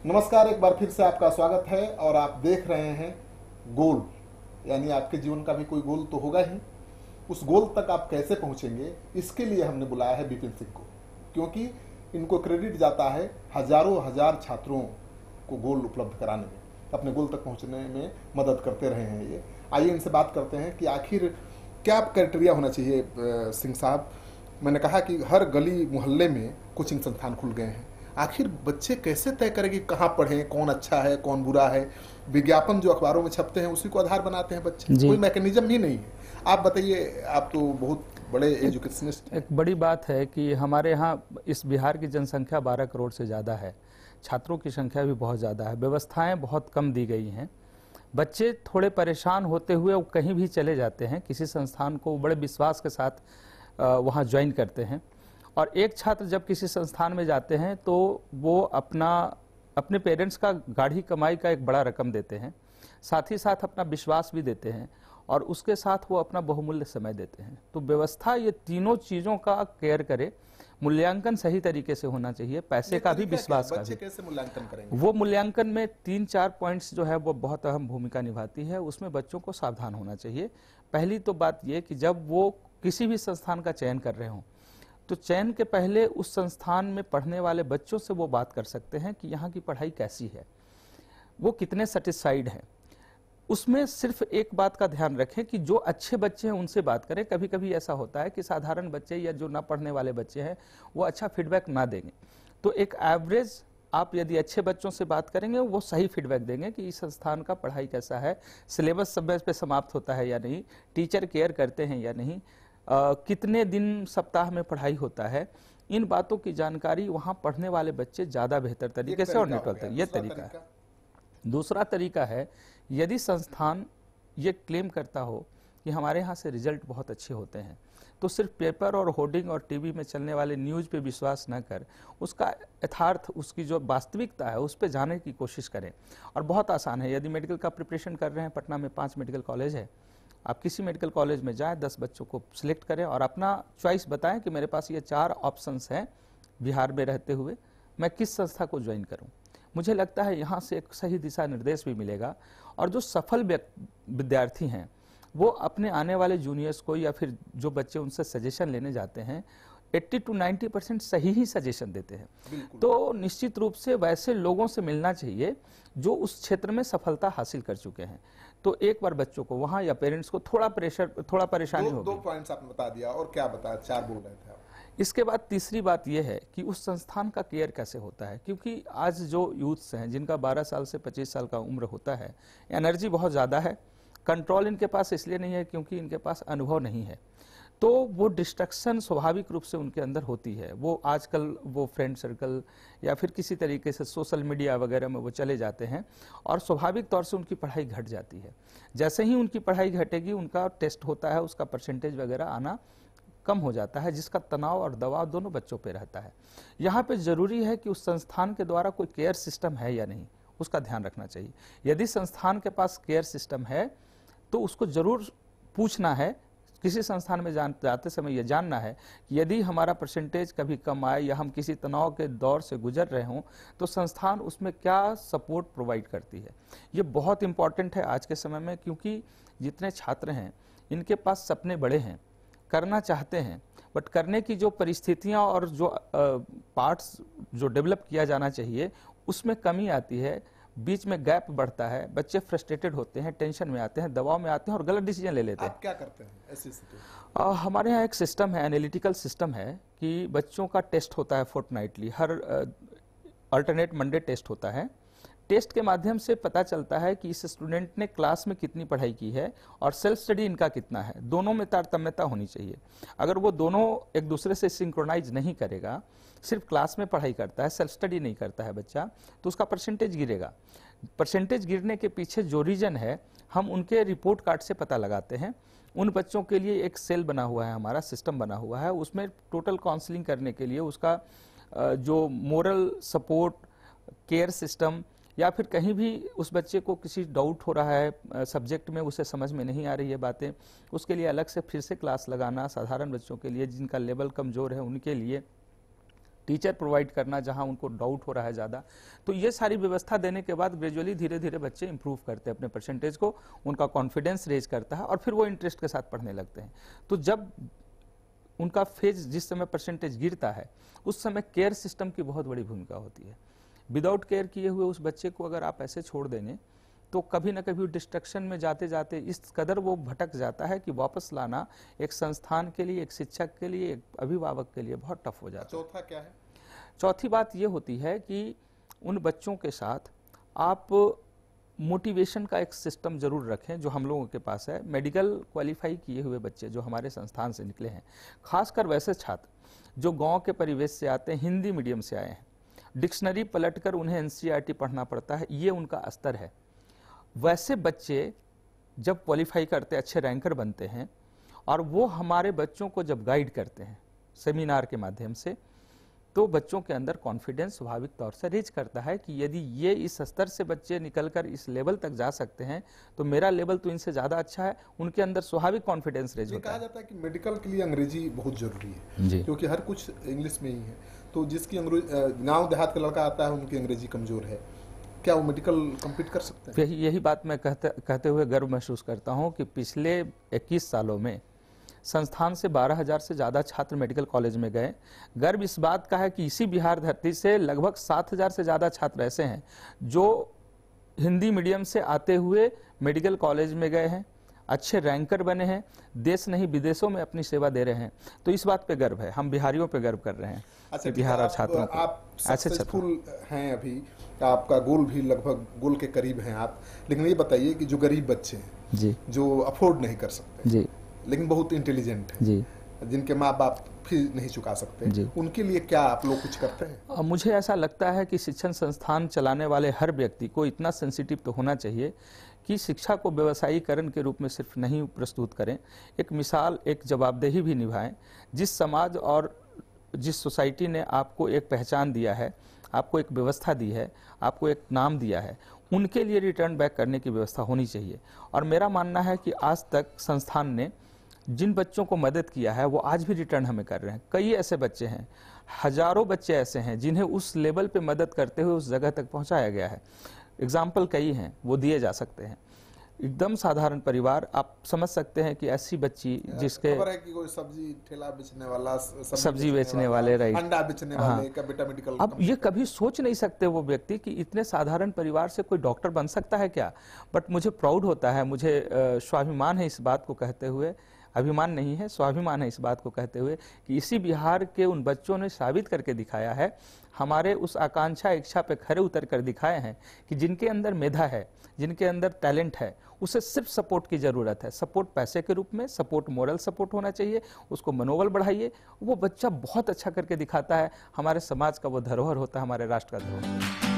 नमस्कार, एक बार फिर से आपका स्वागत है और आप देख रहे हैं गोल। यानी आपके जीवन का भी कोई गोल तो होगा ही। उस गोल तक आप कैसे पहुंचेंगे, इसके लिए हमने बुलाया है विपिन सिंह को, क्योंकि इनको क्रेडिट जाता है हजारों हजार छात्रों को गोल उपलब्ध कराने में, अपने गोल तक पहुंचने में मदद करते रहे हैं ये। आइए इनसे बात करते हैं कि आखिर क्या क्राइटेरिया होना चाहिए। सिंह साहब, मैंने कहा कि हर गली मोहल्ले में कोचिंग संस्थान खुल गए हैं। आखिर बच्चे कैसे तय करें कि कहाँ पढ़ें, कौन अच्छा है कौन बुरा है। विज्ञापन जो अखबारों में छपते हैं उसी को आधार बनाते हैं बच्चे, कोई मैकेनिज्म ही नहीं है। आप बताइए, आप तो बहुत बड़े एजुकेशनिस्ट। एक बड़ी बात है कि हमारे यहाँ इस बिहार की जनसंख्या 12 करोड़ से ज़्यादा है, छात्रों की संख्या भी बहुत ज़्यादा है, व्यवस्थाएं बहुत कम दी गई हैं। बच्चे थोड़े परेशान होते हुए वो कहीं भी चले जाते हैं, किसी संस्थान को बड़े विश्वास के साथ वहाँ ज्वाइन करते हैं। और एक छात्र जब किसी संस्थान में जाते हैं तो वो अपने पेरेंट्स का गाढ़ी कमाई का एक बड़ा रकम देते हैं, साथ ही साथ अपना विश्वास भी देते हैं और उसके साथ वो अपना बहुमूल्य समय देते हैं। तो व्यवस्था ये तीनों चीज़ों का केयर करे। मूल्यांकन सही तरीके से होना चाहिए, पैसे का भी, विश्वास का भी। कैसे मूल्यांकन करेंगे? वो मूल्यांकन में 3-4 पॉइंट्स जो है वो बहुत अहम भूमिका निभाती है। उसमें बच्चों को सावधान होना चाहिए। पहली तो बात ये कि जब वो किसी भी संस्थान का चयन कर रहे हों तो चयन के पहले उस संस्थान में पढ़ने वाले बच्चों से वो बात कर सकते हैं कि यहाँ की पढ़ाई कैसी है, वो कितने सेटिस्फाइड हैं। उसमें सिर्फ एक बात का ध्यान रखें कि जो अच्छे बच्चे हैं उनसे बात करें। कभी कभी ऐसा होता है कि साधारण बच्चे या जो ना पढ़ने वाले बच्चे हैं वो अच्छा फीडबैक ना देंगे। तो एक एवरेज आप यदि अच्छे बच्चों से बात करेंगे वो सही फीडबैक देंगे कि इस संस्थान का पढ़ाई कैसा है, सिलेबस समय पे समाप्त होता है या नहीं, टीचर केयर करते हैं या नहीं, कितने दिन सप्ताह में पढ़ाई होता है। इन बातों की जानकारी वहाँ पढ़ने वाले बच्चे ज़्यादा बेहतर तरीके से और नेटवर्क तरीके, ये तरीका है। दूसरा तरीका है, यदि संस्थान ये क्लेम करता हो कि हमारे यहाँ से रिजल्ट बहुत अच्छे होते हैं, तो सिर्फ पेपर और होर्डिंग और टीवी में चलने वाले न्यूज़ पे विश्वास न कर, उसका यथार्थ, उसकी जो वास्तविकता है उस पर जाने की कोशिश करें। और बहुत आसान है। यदि मेडिकल का प्रिपरेशन कर रहे हैं, पटना में 5 मेडिकल कॉलेज है, आप किसी मेडिकल कॉलेज में जाएं, 10 बच्चों को सिलेक्ट करें और अपना चॉइस बताएं कि मेरे पास ये 4 ऑप्शंस हैं बिहार में रहते हुए, मैं किस संस्था को ज्वाइन करूं। मुझे लगता है यहाँ से एक सही दिशा निर्देश भी मिलेगा। और जो सफल विद्यार्थी हैं वो अपने आने वाले जूनियर्स को या फिर जो बच्चे उनसे सजेशन लेने जाते हैं 80 to 90% सही ही सजेशन देते हैं। तो निश्चित रूप से वैसे लोगों से मिलना चाहिए जो उस क्षेत्र में सफलता हासिल कर चुके हैं। तो एक बार बच्चों को वहाँ या पेरेंट्स को थोड़ा परेशानी होगी। 2 पॉइंट्स आपने बता दिया, और क्या बताया, 4 बोल रहे थे आप। इसके बाद तीसरी बात यह है कि उस संस्थान का केयर कैसे होता है, क्योंकि आज जो यूथ्स हैं जिनका 12 साल से 25 साल का उम्र होता है, एनर्जी बहुत ज़्यादा है, कंट्रोल इनके पास इसलिए नहीं है क्योंकि इनके पास अनुभव नहीं है। तो वो डिस्ट्रक्शन स्वाभाविक रूप से उनके अंदर होती है। वो आजकल वो फ्रेंड सर्कल या फिर किसी तरीके से सोशल मीडिया वगैरह में वो चले जाते हैं और स्वाभाविक तौर से उनकी पढ़ाई घट जाती है। जैसे ही उनकी पढ़ाई घटेगी, उनका टेस्ट होता है, उसका परसेंटेज वगैरह आना कम हो जाता है, जिसका तनाव और दबाव दोनों बच्चों पे रहता है। यहाँ पे ज़रूरी है कि उस संस्थान के द्वारा कोई केयर सिस्टम है या नहीं, उसका ध्यान रखना चाहिए। यदि संस्थान के पास केयर सिस्टम है तो उसको ज़रूर पूछना है। किसी संस्थान में जाते समय यह जानना है कि यदि हमारा परसेंटेज कभी कम आए या हम किसी तनाव के दौर से गुजर रहे हों तो संस्थान उसमें क्या सपोर्ट प्रोवाइड करती है। ये बहुत इंपॉर्टेंट है आज के समय में, क्योंकि जितने छात्र हैं इनके पास सपने बड़े हैं, करना चाहते हैं, बट करने की जो परिस्थितियां और जो पार्ट्स जो डेवलप किया जाना चाहिए उसमें कमी आती है, बीच में गैप बढ़ता है, बच्चे फ्रस्ट्रेटेड होते हैं, टेंशन में आते हैं, दबाव में आते हैं और गलत डिसीजन ले लेते हैं। आप क्या करते हैं ऐसी स्थिति? हमारे यहाँ एक सिस्टम है, एनालिटिकल सिस्टम है कि बच्चों का टेस्ट होता है फोर्टनाइटली, हर अल्टरनेट मंडे टेस्ट होता है। टेस्ट के माध्यम से पता चलता है कि इस स्टूडेंट ने क्लास में कितनी पढ़ाई की है और सेल्फ स्टडी इनका कितना है। दोनों में तारतम्यता होनी चाहिए। अगर वो दोनों एक दूसरे से सिंक्रोनाइज नहीं करेगा, सिर्फ क्लास में पढ़ाई करता है, सेल्फ स्टडी नहीं करता है बच्चा, तो उसका परसेंटेज गिरेगा। परसेंटेज गिरने के पीछे जो रीजन है हम उनके रिपोर्ट कार्ड से पता लगाते हैं। उन बच्चों के लिए एक सेल बना हुआ है, हमारा सिस्टम बना हुआ है, उसमें टोटल काउंसलिंग करने के लिए उसका जो मोरल सपोर्ट, केयर सिस्टम, या फिर कहीं भी उस बच्चे को किसी डाउट हो रहा है सब्जेक्ट में, उसे समझ में नहीं आ रही है बातें, उसके लिए अलग से फिर से क्लास लगाना, साधारण बच्चों के लिए जिनका लेवल कमज़ोर है उनके लिए टीचर प्रोवाइड करना जहां उनको डाउट हो रहा है ज़्यादा। तो ये सारी व्यवस्था देने के बाद ग्रेजुअली धीरे धीरे बच्चे इंप्रूव करते हैं अपने परसेंटेज को, उनका कॉन्फिडेंस रेज करता है और फिर वो इंटरेस्ट के साथ पढ़ने लगते हैं। तो जब उनका फेज जिस समय परसेंटेज गिरता है उस समय केयर सिस्टम की बहुत बड़ी भूमिका होती है। विदाउट केयर किए हुए उस बच्चे को अगर आप ऐसे छोड़ देंगे तो कभी ना कभी डिस्ट्रक्शन में जाते जाते इस कदर वो भटक जाता है कि वापस लाना एक संस्थान के लिए, एक शिक्षक के लिए, एक अभिभावक के लिए बहुत टफ हो जाता है। चौथा क्या है? चौथी बात ये होती है कि उन बच्चों के साथ आप मोटिवेशन का एक सिस्टम जरूर रखें जो हम लोगों के पास है। मेडिकल क्वालिफाई किए हुए बच्चे जो हमारे संस्थान से निकले हैं, खासकर वैसे छात्र जो गांव के परिवेश से आते हैं, हिंदी मीडियम से आए हैं, डिक्शनरी पलटकर उन्हें एनसीईआरटी पढ़ना पड़ता है, ये उनका स्तर है। वैसे बच्चे जब क्वालिफाई करते, अच्छे रैंकर बनते हैं और वो हमारे बच्चों को जब गाइड करते हैं सेमिनार के माध्यम से, तो बच्चों के अंदर कॉन्फिडेंस स्वाभाविक तौर से रीच करता है कि यदि ये इस स्तर से बच्चे निकलकर इस लेवल तक जा सकते हैं तो मेरा लेवल तो इनसे ज़्यादा अच्छा है। उनके अंदर स्वाभाविक कॉन्फिडेंस रीच होता है। कहा जाता है कि मेडिकल के लिए अंग्रेजी बहुत जरूरी है क्योंकि हर कुछ इंग्लिश में ही है। तो जिसकी गाँव देहात का लड़का आता है उनकी अंग्रेजी कमजोर है, क्या वो मेडिकल कम्पीट कर सकते हैं? यही बात मैं कहते हुए गर्व महसूस करता हूँ कि पिछले 21 सालों में संस्थान से 12,000 से ज़्यादा छात्र मेडिकल कॉलेज में गए। गर्व इस बात का है कि इसी बिहार धरती से लगभग 7,000 से ज़्यादा छात्र ऐसे हैं जो हिंदी मीडियम से आते हुए मेडिकल कॉलेज में गए हैं, अच्छे रैंकर बने हैं, देश नहीं विदेशों में अपनी सेवा दे रहे हैं। तो इस बात पे गर्व है, हम बिहारियों पे गर्व कर रहे हैं। अच्छा, बिहार और छात्रों को आप सक्सेसफुल हैं, अभी आपका गोल भी लगभग गोल के करीब हैं आप, लेकिन ये बताइए कि जो गरीब बच्चे हैं जी, जो अफोर्ड नहीं कर सकते जी, लेकिन बहुत इंटेलिजेंट है जी, जिनके माँ बाप फीस नहीं चुका सकते जी, उनके लिए क्या आप लोग कुछ करते हैं? मुझे ऐसा लगता है कि शिक्षण संस्थान चलाने वाले हर व्यक्ति को इतना सेंसिटिव तो होना चाहिए कि शिक्षा को व्यवसायीकरण के रूप में सिर्फ नहीं प्रस्तुत करें, एक मिसाल, एक जवाबदेही भी निभाएं। जिस समाज और जिस सोसाइटी ने आपको एक पहचान दिया है, आपको एक व्यवस्था दी है, आपको एक नाम दिया है, उनके लिए रिटर्न बैक करने की व्यवस्था होनी चाहिए। और मेरा मानना है कि आज तक संस्थान ने जिन बच्चों को मदद किया है वो आज भी रिटर्न हमें कर रहे हैं। कई ऐसे बच्चे हैं, हजारों बच्चे ऐसे हैं जिन्हें उस लेवल पे मदद करते हुए उस जगह तक पहुंचाया गया है। एग्जाम्पल कई हैं, वो दिए जा सकते हैं। एकदम साधारण परिवार, आप समझ सकते हैं कि ऐसी बच्ची जिसके खबर है कि कोई सब्जी ठेला बेचने वाला, सब्जी बेचने वाले, राइट, अंडा बेचने वाले का बेटा मेडिकल, अब ये कभी सोच नहीं सकते वो व्यक्ति कि इतने साधारण परिवार से कोई डॉक्टर बन सकता है क्या। बट मुझे प्राउड होता है, मुझे स्वाभिमान है इस बात को कहते हुए, अभिमान नहीं है, स्वाभिमान है इस बात को कहते हुए कि इसी बिहार के उन बच्चों ने साबित करके दिखाया है, हमारे उस आकांक्षा इच्छा पे खरे उतर कर दिखाए हैं कि जिनके अंदर मेधा है, जिनके अंदर टैलेंट है, उसे सिर्फ सपोर्ट की ज़रूरत है। सपोर्ट पैसे के रूप में, सपोर्ट मोरल सपोर्ट होना चाहिए, उसको मनोबल बढ़ाइए। वो बच्चा बहुत अच्छा करके दिखाता है, हमारे समाज का वो धरोहर होता है, हमारे राष्ट्र का धरोहर।